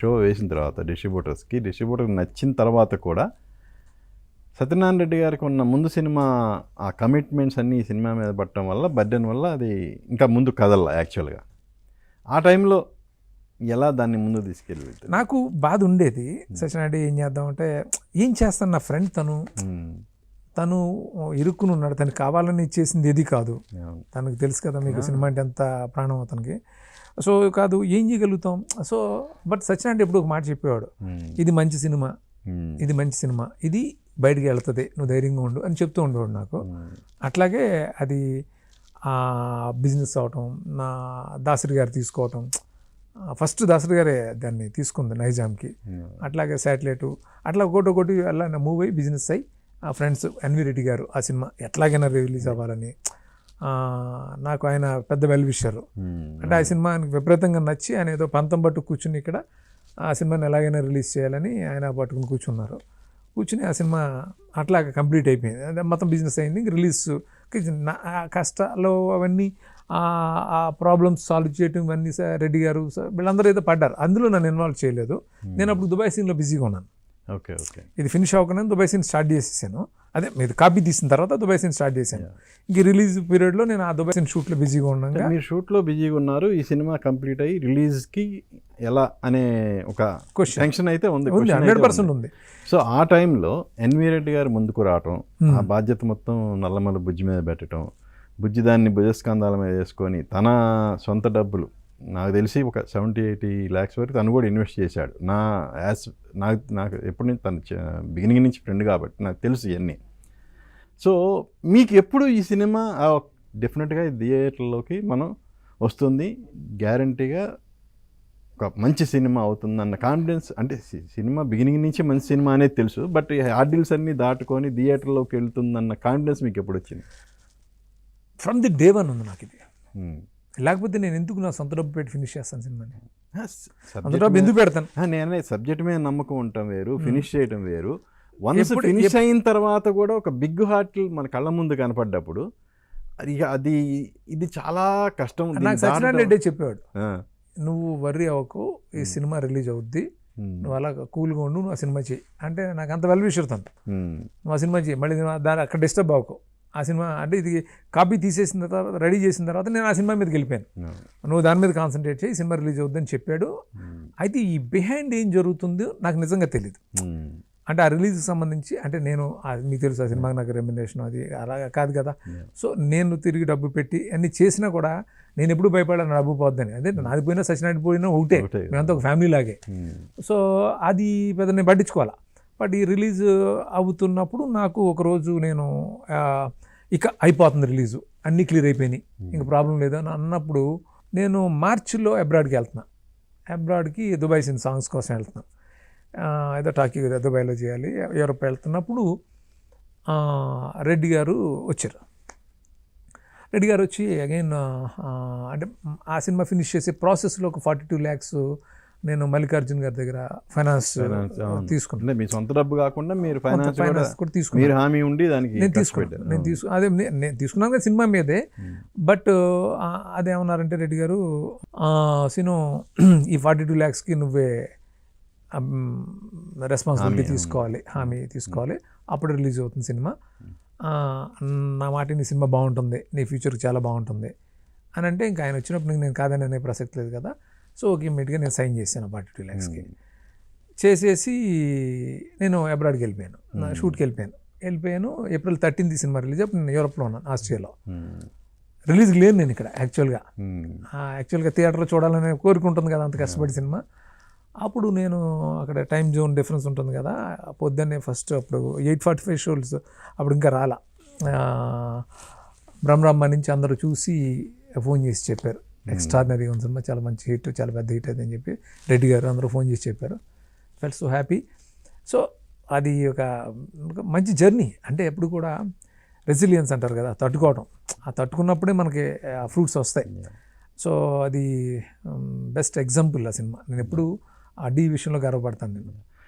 Show వేసిన తర్వాత డిస్ట్రిబ్యూటర్కి నచ్చిన తర్వాత కూడా సత్యనారాయణ రెడ్డి గారికి ఉన్న ముందు సినిమా ఆ కమిట్మెంట్స్ అన్నీ ఈ సినిమా మీద పట్టడం వల్ల బర్డెన్ వల్ల అది ఇంకా ముందు కదల్లా యాక్చువల్గా. ఆ టైంలో ఎలా దాన్ని ముందు తీసుకెళ్ళి నాకు బాధ ఉండేది. సత్యనారాయణ ఏం చేద్దామంటే ఏం చేస్తాను, నా ఫ్రెండ్ తను ఇరుక్కుని ఉన్నాడు, తనకి కావాలని చేసింది ఏది కాదు. తనకు తెలుసు కదా మీకు సినిమా అంటే ఎంత ప్రాణం అతనికి. సో కాదు ఏం చేయగలుగుతాం. సో బట్ సత్యనారాయణ ఎప్పుడు ఒక మాట చెప్పేవాడు, ఇది మంచి సినిమా, ఇది మంచి సినిమా, ఇది బయటికి వెళ్తుంది, నువ్వు ధైర్యంగా ఉండు అని చెప్తూ ఉండేవాడు నాకు. అట్లాగే అది బిజినెస్ అవటం, నా దాసరి గారు తీసుకోవటం, ఫస్ట్ దాసరి గారే దాన్ని తీసుకుంది నైజాంకి. అట్లాగే శాటిలైటు, అట్లా ఒకటి అలా మూవ్ అయ్యి బిజినెస్ అయ్యి ఆ ఫ్రెండ్స్ ఎన్వి రెడ్డి గారు ఆ సినిమా ఎట్లాగైనా రిలీజ్ అవ్వాలని నాకు ఆయన పెద్ద వెల్ విషర్. అంటే ఆ సినిమా ఆయనకు విపరీతంగా నచ్చి ఆయన ఏదో పంతం పట్టు కూర్చుని ఇక్కడ ఆ సినిమాని ఎలాగైనా రిలీజ్ చేయాలని ఆయన పట్టుకుని కూర్చున్నారు. కూర్చుని ఆ సినిమా అట్లాగా కంప్లీట్ అయిపోయింది. అదే మొత్తం బిజినెస్ అయింది. రిలీజ్ కష్టాలు అవన్నీ ఆ ప్రాబ్లమ్స్ సాల్వ్ చేయటం ఇవన్నీ రెడ్డి గారు వీళ్ళందరూ ఏదో పడ్డారు. అందులో నన్ను ఇన్వాల్వ్ చేయలేదు. నేను అప్పుడు దుబాయ్ సీన్లో బిజీగా ఉన్నాను. ఓకే ఓకే ఇది ఫినిష్ అవ్వకుండా దుబాయ్ సీన్ స్టార్ట్ చేసేసాను. అదే మీరు కాపీ తీసిన తర్వాత దుబాయ్ సీన్ స్టార్ట్ చేశాను. ఇంక రిలీజ్ పీరియడ్లో నేను ఆ దుబాయ్ సీన్ షూట్లో బిజీగా ఉన్నాను. మీరు షూట్లో బిజీగా ఉన్నారు, ఈ సినిమా కంప్లీట్ అయ్యి రిలీజ్కి ఎలా అనే ఒక టెన్షన్ అయితే ఉంది, 100% ఉంది. సో ఆ టైంలో ఎన్వి రెడ్డి గారు ముందుకు రావటం, ఆ బాధ్యత మొత్తం నల్లమల్ల బుజ్జి మీద పెట్టడం, బుజ్జి దాన్ని భుజస్కంధాల మీద వేసుకొని తన సొంత డబ్బులు నాకు తెలిసి ఒక 70-80 lakhs వరకు తను కూడా ఇన్వెస్ట్ చేశాడు. నాకు ఎప్పటి నుంచి తను బిగినింగ్ నుంచి ఫ్రెండ్ కాబట్టి నాకు తెలుసు ఇవన్నీ. సో మీకు ఎప్పుడు ఈ సినిమా డెఫినెట్గా థియేటర్లోకి మనం వస్తుంది, గ్యారంటీగా ఒక మంచి సినిమా అవుతుందన్న కాన్ఫిడెన్స్, అంటే సినిమా బిగినింగ్ నుంచి మంచి సినిమా అనేది తెలుసు, బట్ ఈ హార్డిల్స్ అన్నీ దాటుకొని థియేటర్లోకి వెళ్తుందన్న కాన్ఫిడెన్స్ మీకు ఎప్పుడు వచ్చింది? ఫ్రమ్ ది డే వన్ ఉంది నాకు ఇది. లేకపోతే నేను ఎందుకు నా సొంత డబ్బు పెట్టి ఫినిష్ చేస్తాను సినిమాని? సొంత డబ్బు ఎందుకు పెడతాను? నేనే సబ్జెక్ట్ మీద నమ్మకం ఉండటం వేరు, ఫినిష్ చేయడం వేరు. వన్స్ ఫినిష్ అయిన తర్వాత కూడా ఒక బిగ్ హార్ట్ మన కళ్ళ ముందు కనపడ్డప్పుడు అది ఇది చాలా కష్టం. నాకు సత్యనారాయణ రెడ్డి చెప్పేవాడు, నువ్వు వర్రీ అవ్వకు, ఈ సినిమా రిలీజ్ అవుద్ది, నువ్వు అలా కూల్గా ఉండు, నువ్వు ఆ సినిమా చేయి అంటే నాకు అంత వెల్ విషర్తాను. నువ్వు ఆ సినిమా చేయి, మళ్ళీ దాన్ని అక్కడ డిస్టర్బ్ అవ్వకు. ఆ సినిమా అంటే ఇది కాపీ తీసేసిన తర్వాత రెడీ చేసిన తర్వాత నేను ఆ సినిమా మీదకి వెళ్ళిపోయాను, నువ్వు దాని మీద కాన్సన్ట్రేట్ చేయి, సినిమా రిలీజ్ అవుద్దని చెప్పాడు. అయితే ఈ బిహైండ్ ఏం జరుగుతుందో నాకు నిజంగా తెలియదు. అంటే ఆ రిలీజ్కి సంబంధించి అంటే నేను మీకు తెలుసు ఆ సినిమాకి నాకు రెమ్యునరేషన్ అది అలా కాదు కదా. సో నేను తిరిగి డబ్బు పెట్టి అన్ని చేసినా కూడా నేను ఎప్పుడు భయపడాను డబ్బు పోద్దని. అదే నాది పోయినా సత్యనారాయణ పోయినా ఒకటే, మేమంతా ఒక ఫ్యామిలీ లాగే. సో అది పెద్ద నేను పట్టించుకోవాలా. బట్ ఈ రిలీజ్ అవుతున్నప్పుడు నాకు ఒకరోజు నేను ఇక అయిపోతుంది రిలీజు, అన్నీ క్లియర్ అయిపోయినాయి, ఇంక ప్రాబ్లం లేదు అని అన్నప్పుడు నేను మార్చిలో అబ్రాడ్కి వెళ్తున్నా. అబ్రాడ్కి దుబాయ్ సీన్ సాంగ్స్ కోసం వెళ్తున్నాను. ఏదో టాకీ దుబాయ్లో చేయాలి. యూరోప్ వెళ్తున్నప్పుడు రెడ్డి గారు వచ్చారు. రెడ్డి గారు వచ్చి అగైన్ అంటే ఆ సినిమా ఫినిష్ చేసే ప్రాసెస్లో ఒక 42 lakhs నేను మల్లికార్జున్ గారి దగ్గర ఫైనాన్స్ తీసుకున్నాను. మీ సొంత డబ్బు కాకుండా మీరు ఫైనాన్స్ కూడా తీసుకున్నారు, హామీ ఉండి దానికి నేను తీసుకున్నాను కదా సినిమా మీదే. బట్ అదేమన్నారంటే రెడ్డి గారు, సీను ఈ 42 lakhsకి నువ్వే రెస్పాన్సిబిలిటీ తీసుకోవాలి, హామీ తీసుకోవాలి, అప్పుడు రిలీజ్ అవుతుంది సినిమా. నా మాట నీ సినిమా బాగుంటుంది, నీ ఫ్యూచర్కి చాలా బాగుంటుంది అని అంటే ఇంకా ఆయన వచ్చినప్పుడు నేను కాదని అనే ప్రసక్తి లేదు కదా. సో ఇమ్మీడియట్గా నేను సైన్ చేశాను 42 lakhsకి. చేసేసి నేను అబ్రాడ్కి వెళ్ళిపోయాను, షూట్కి వెళ్ళిపోయాను. April 13th cinema release. అప్పుడు నేను యూరోప్లో ఉన్నాను, ఆస్ట్రియాలో. రిలీజ్కి లేను నేను ఇక్కడ. యాక్చువల్గా థియేటర్లో చూడాలనే కోరిక ఉంటుంది కదా, అంత కష్టపడి సినిమా. అప్పుడు నేను అక్కడ టైం జోన్ డిఫరెన్స్ ఉంటుంది కదా, పొద్దున్నే ఫస్ట్ అప్పుడు 8:45 షోస్ అప్పుడు ఇంకా రాలా. బ్రహ్మరామ్మ నుంచి అందరూ చూసి ఫోన్ చేసి చెప్పారు, ఎక్స్ట్రాడినరీగా ఉంది సినిమా, చాలా మంచి హిట్, చాలా పెద్ద హిట్ అది అని చెప్పి రెడ్డి గారు అందరూ ఫోన్ చేసి చెప్పారు. Felt so happy. సో అది ఒక మంచి జర్నీ. అంటే ఎప్పుడు కూడా రెసిలియన్స్ అంటారు కదా, తట్టుకోవడం. ఆ తట్టుకున్నప్పుడే మనకి ఆ ఫ్రూట్స్ వస్తాయి. సో అది బెస్ట్ ఎగ్జాంపుల్ ఆ సినిమా. నేను ఎప్పుడు ఆ డీ విషయంలో గర్వపడతాను నేను.